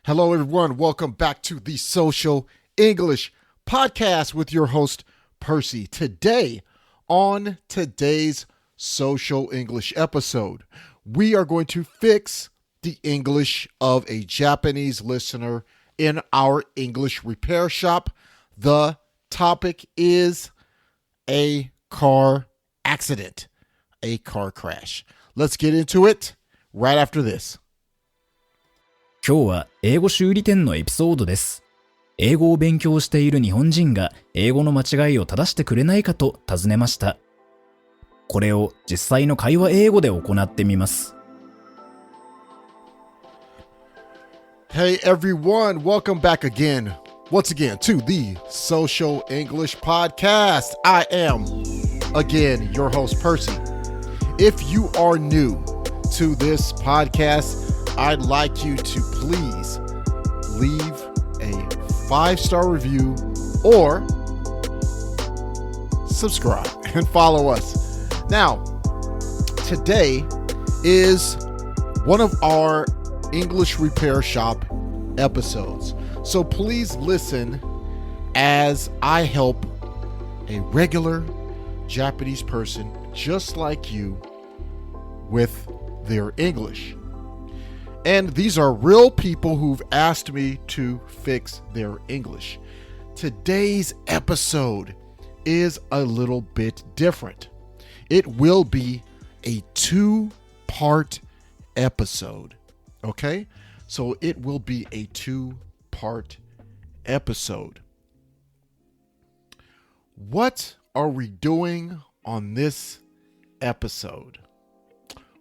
Hello, everyone. Welcome back to the Social English Podcast with your host, Percy. Today, on today's Social English episode, we are going to fix the English of a Japanese listener in our English repair shop. The topic is a car accident, a car crash. Let's get into it right after this. 今日は英語修理店のエピソードです。英語を勉強している日本人が英語の間違いを正してくれないかと尋ねました。これを実際の会話英語で行ってみます。Hey everyone, welcome back again. Once again to the Social English Podcast. I am, again, your host, Percy. If you are new to this podcast, I'd like you to please leave a 5-star review or subscribe and follow us. Now, today is one of our English Repair Shop episodes. So please listen as I help a regular Japanese person just like you with their English. And these are real people who've asked me to fix their English. Today's episode is a little bit different. It will be a 2-part episode. Okay? So it will be a 2-part episode. What are we doing on this episode?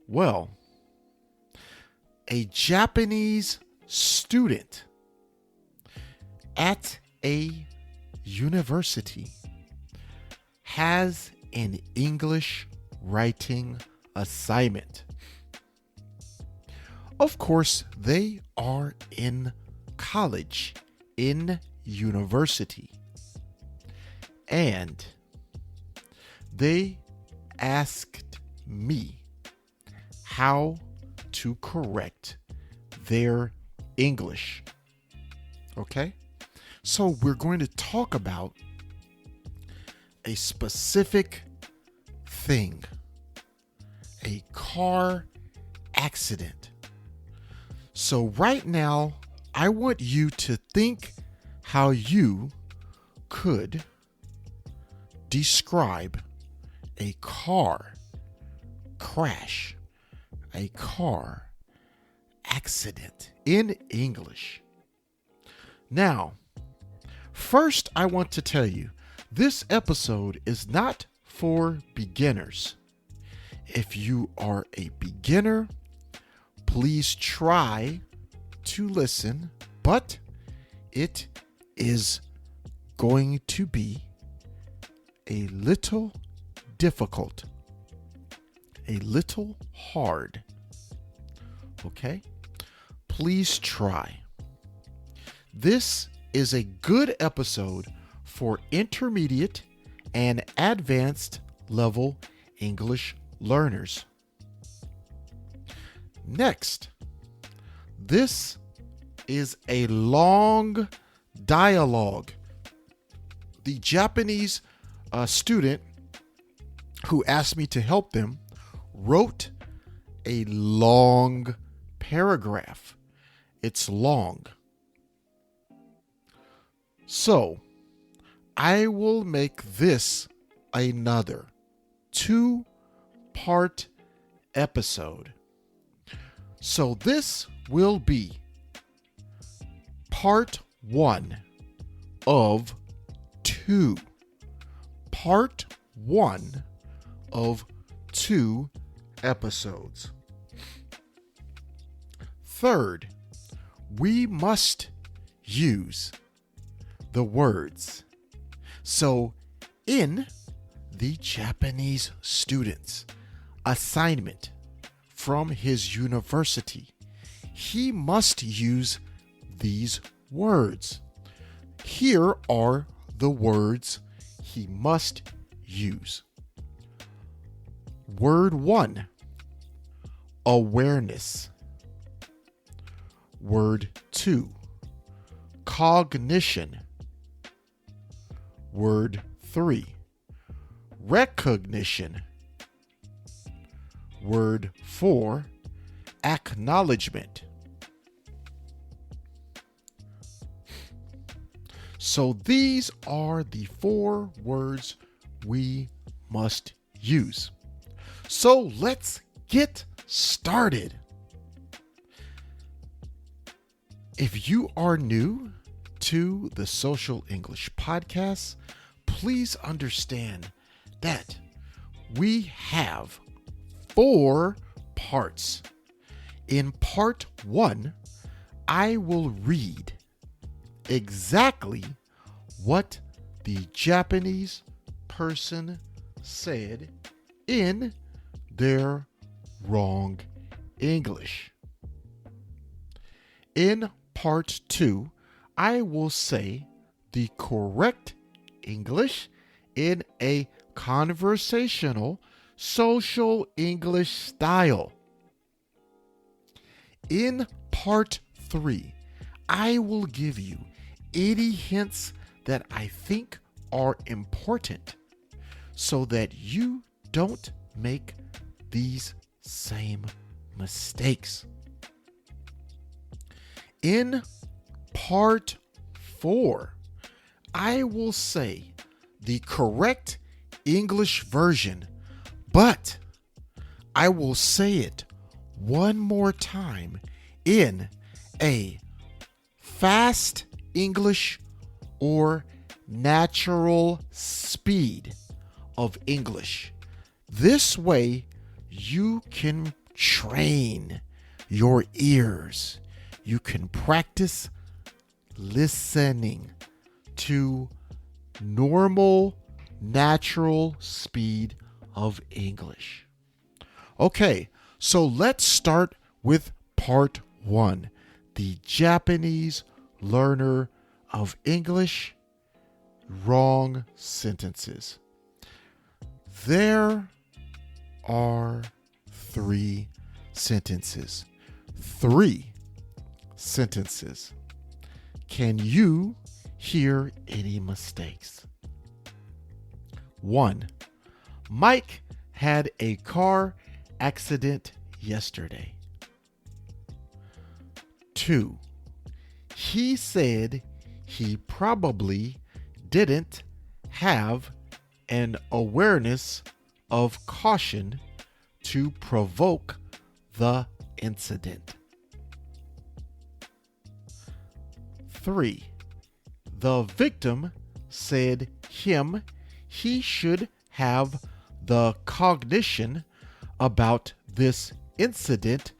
Well, a Japanese student at a university has an English writing assignment. Of course, they are in college, in university, and they asked me how to correct their English. Okay? So we're going to talk about a specific thing, a car accident. So right now, I want you to think how you could describe a car crash, a car accident in English. Now, first I want to tell you, this episode is not for beginners. If you are a beginner, please try to listen, but it is going to be a little difficult, a little hard. Okay? Please try. This is a good episode for intermediate and advanced level English learners. Next, this is a long dialogue. The Japanese student who asked me to help them wrote a long paragraph. It's long. So, I will make this another 2-part episode. So this will be part 1 of 2. Part 1 of 2 episodes. Third, we must use the words. So, in the Japanese student's assignment from his university, he must use these words. Here are the words he must use. Word 1, awareness. Word 2, cognition. Word 3, recognition. Word 4, acknowledgment. So these are the 4 words we must use. So let's get started. If you are new to the Social English Podcast, please understand that we have 4 parts. In part 1, I will read exactly what the Japanese person said in their wrong English. In part 2, I will say the correct English in a conversational social English style. In part 3, I will give you 80 hints that I think are important so that you don't make these same mistakes. In part 4, I will say the correct English version, but I will say it one more time in a fast English or natural speed of English. This way, you can train your ears. You can practice listening to normal, natural speed of English. Okay, so let's start with part 1, the Japanese learner of English, wrong sentences. There are 3 sentences. 3 sentences. Can you hear any mistakes? 1. Mike had a car accident yesterday. 2. He said he probably didn't have an awareness of caution to provoke the incident. 3. The victim said he should have the cognition about this incident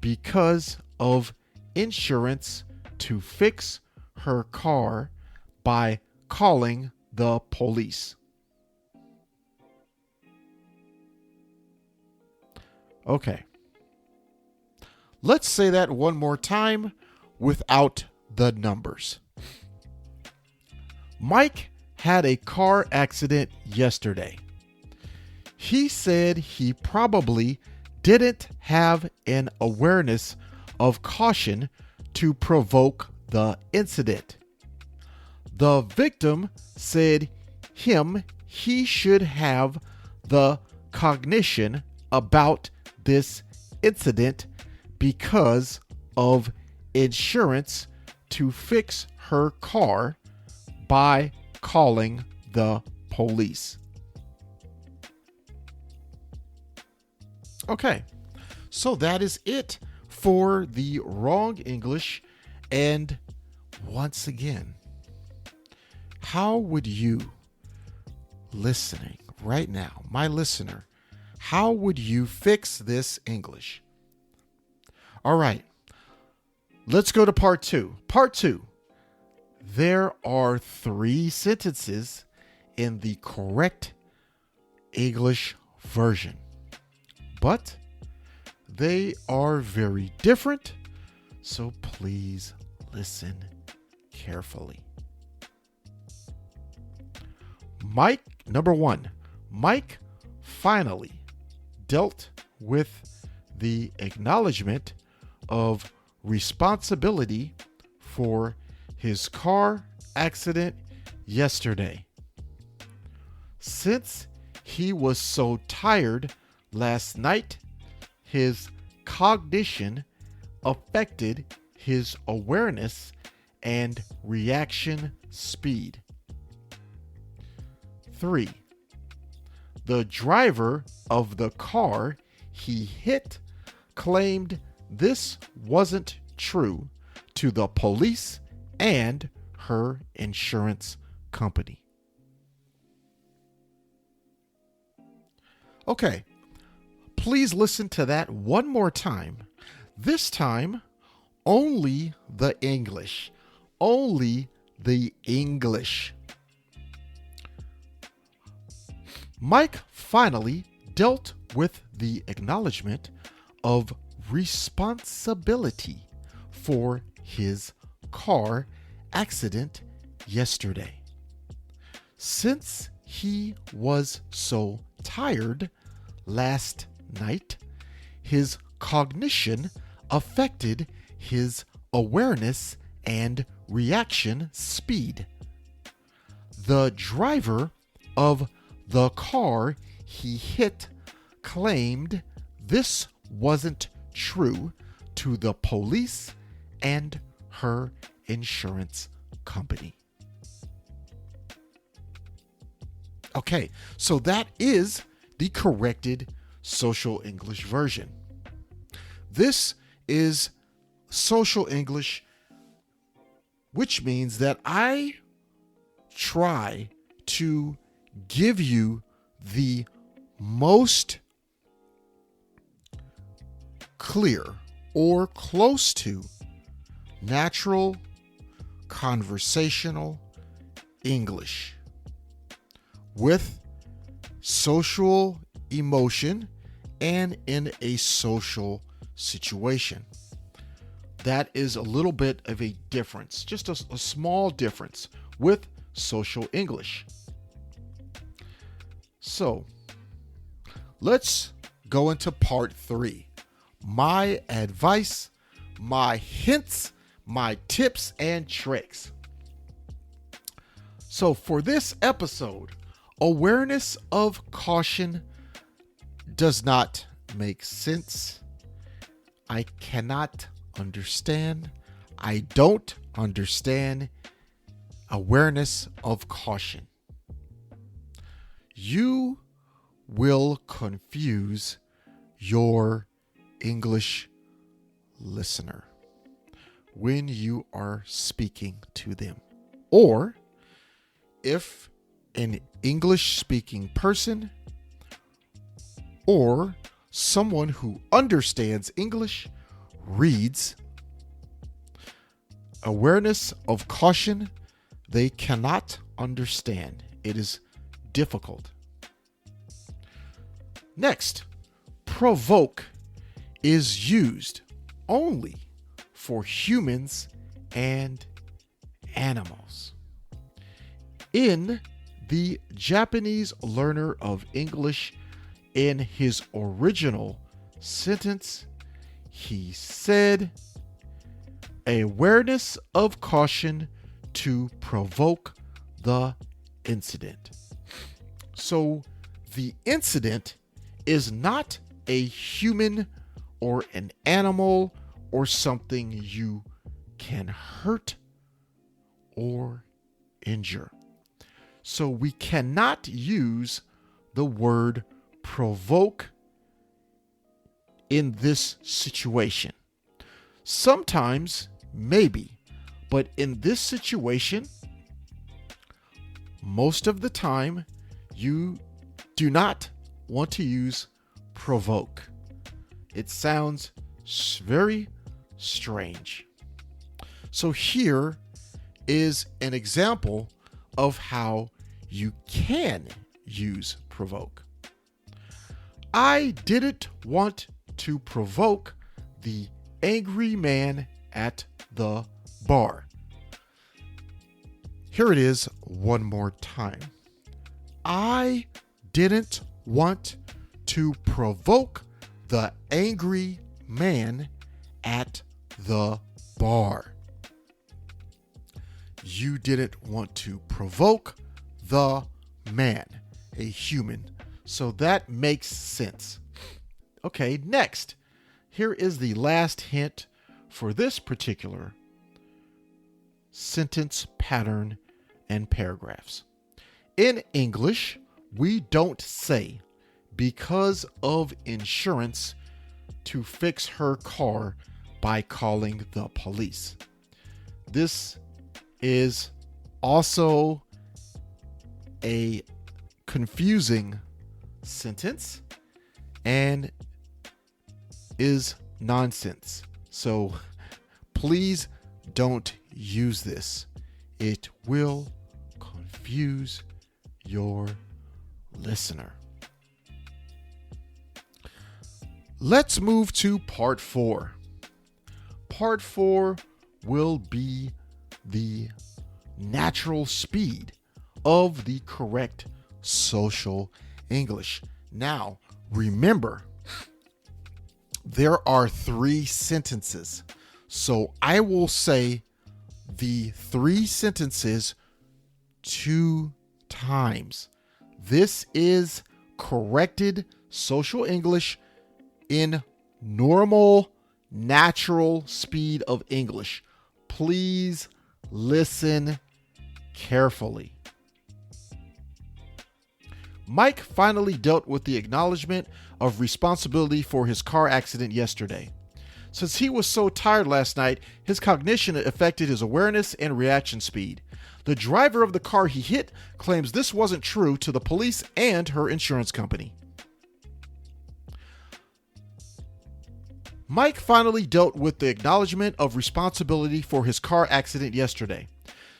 because of insurance to fix her car by calling the police. Okay. Let's say that one more time without the numbers. Mike had a car accident yesterday. He said he probably didn't have an awareness of caution to provoke the incident. The victim said he should have the cognition about this incident because of insurance to fix her car by calling the police. Okay, so that is it for the wrong English. And once again, how would you, listening right now, my listener, how would you fix this English? All right, let's go to part 2. Part 2. There are 3 sentences in the correct English version, but they are very different, so please listen carefully. Number 1, Mike finally dealt with the acknowledgement of responsibility for his car accident yesterday. Since he was so tired last night, his cognition affected his awareness and reaction speed. 3. The driver of the car he hit claimed this wasn't true to the police and her insurance company. Okay, please listen to that one more time. This time, only the English. Only the English. Mike finally dealt with the acknowledgement of responsibility for his car accident yesterday. Since he was so tired last night, his cognition affected his awareness and reaction speed. The driver of the car he hit claimed this wasn't true to the police and her insurance company. Okay, so that is the corrected Social English version. This is Social English, which means that I try to give you the most clear or close to natural conversational English with social emotion and in a social situation. That is a little bit of a difference, just a small difference with social English. So, let's go into part 3. My advice, my hints, my tips and tricks. So for this episode, awareness of caution does not make sense. I cannot understand. I don't understand awareness of caution. You will confuse your English listener when you are speaking to them. Or if an English-speaking person or someone who understands English reads awareness of caution, they cannot understand. It is difficult. Next, provoke is used only for humans and animals. In the Japanese learner of English, in his original sentence, he said, awareness of caution to provoke the incident. So the incident is not a human or an animal or something you can hurt or injure. So we cannot use the word provoke in this situation. Sometimes, maybe, but in this situation, most of the time, you do not want to use provoke. It sounds very strange. So here is an example of how you can use provoke. I didn't want to provoke the angry man at the bar. Here it is one more time. I didn't want to provoke the angry man at the bar. You didn't want to provoke the man, a human. So that makes sense. Okay, next. Here is the last hint for this particular sentence pattern and paragraphs. In English, we don't say because of insurance to fix her car by calling the police. This is also a confusing sentence and is nonsense. So please don't use this. It will confuse your listener. Let's move to part 4. Part 4 will be the natural speed of the correct social English. Now, remember, there are 3 sentences. So I will say the 3 sentences 2 times. This is corrected social English in normal, natural speed of English. Please listen carefully. Mike finally dealt with the acknowledgement of responsibility for his car accident yesterday. Since he was so tired last night, his cognition affected his awareness and reaction speed. The driver of the car he hit claims this wasn't true to the police and her insurance company. Mike finally dealt with the acknowledgement of responsibility for his car accident yesterday.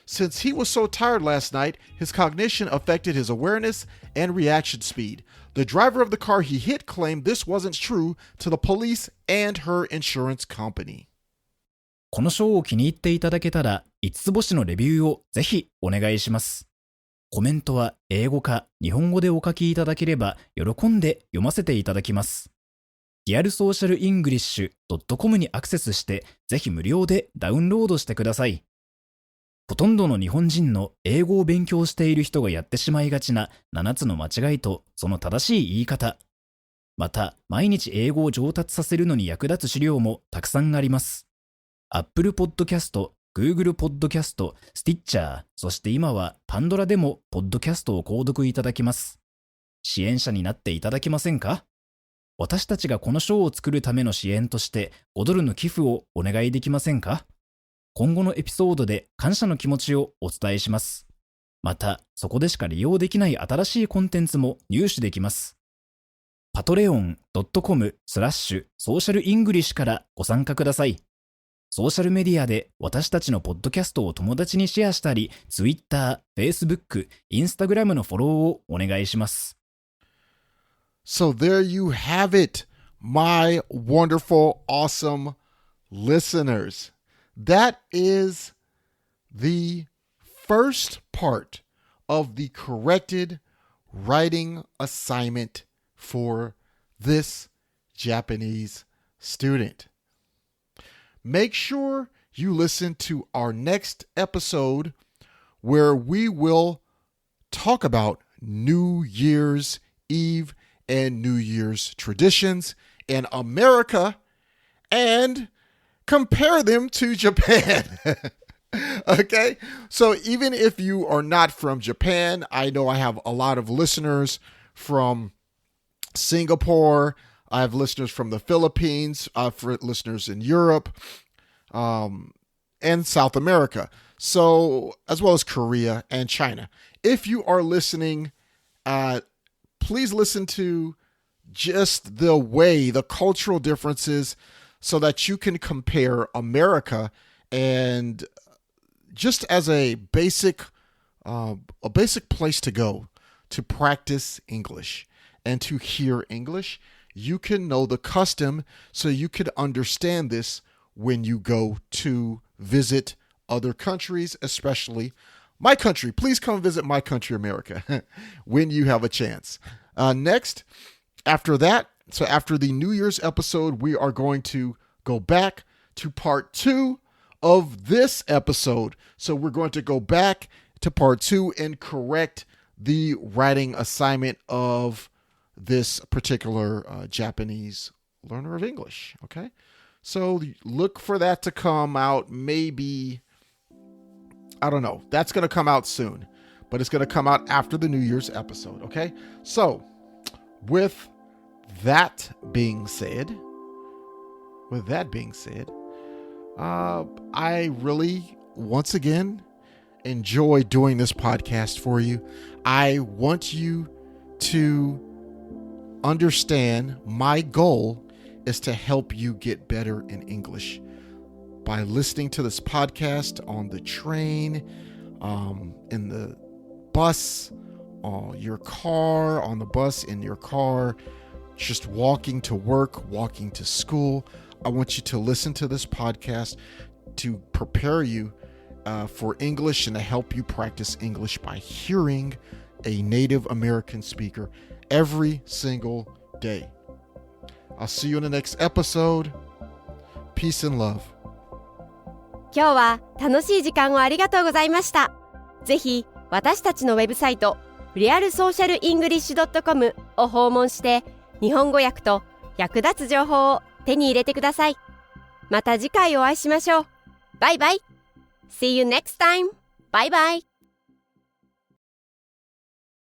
Since he was so tired last night, his cognition affected his awareness and reaction speed. The driver of the car he hit claimed this wasn't true to the police and her insurance company. この章を気に入っていただけたら、5つ星のレビューをぜひお願いします。コメントは英語か日本語でお書きいただければ喜んで読ませていただきます。dialog-english.com にアクセスしてぜひ無料でダウンロードしてください。ほとんどの日本人の英語を勉強している人がやってしまいがちな7つの間違いとその正しい言い方。また、毎日英語を上達させるのに役立つ資料もたくさんあります。Apple Podcast、Google Podcast、Stitcher、そして今はパンドラでもポッドキャストを購読いただけます。支援者になっていただけませんか？私たちがこの賞を作るための支援として5ドルの寄付をお願いできませんか？今後のエピソードで感謝の気持ちをお伝えします。また、そこでしか利用できない新しいコンテンツも入手できます。patreon.com/socialenglish からご参加ください。ソーシャルメディアで私たちのポッドキャストを友達にシェアしたり、Twitter、Facebook、Instagram のフォローをお願いします。So there you have it, my wonderful, awesome listeners. That is the first part of the corrected writing assignment for this Japanese student. Make sure you listen to our next episode where we will talk about New Year's Eve and New Year's traditions in America and compare them to Japan. Okay? So even if you are not from Japan, I know I have a lot of listeners from Singapore. I have listeners from the Philippines, for listeners in Europe, and South America. So, as well as Korea and China. If you are listening, please listen to just the cultural differences so that you can compare America and just as a basic place to go to practice English and to hear English. You can know the custom so you could understand this when you go to visit other countries, especially my country. Please come visit my country, America, when you have a chance. Next, after that, so after the New Year's episode, we are going to go back to part 2 of this episode. So we're going to go back to part 2 and correct the writing assignment of this particular Japanese learner of English. Okay, so look for that to come out maybe, I don't know, that's going to come out soon, but it's going to come out after the New Year's episode. Okay, so with that being said, I really, once again, enjoy doing this podcast for you. I want you to understand my goal is to help you get better in English by listening to this podcast on the train, in the bus, your car, on the bus, in your car, just walking to work, walking to school. I want you to listen to this podcast to prepare you for English and to help you practice English by hearing a Native American speaker every single day. I'll see you in the next episode. Peace and love. 今日は楽しい時間をありがとうございました。ぜひ私たちのウェブサイト realsocialenglish.com を訪問して日本語訳と役立つ情報を手に入れてください。また次回お会いしましょう。バイバイ。See you next time. Bye bye.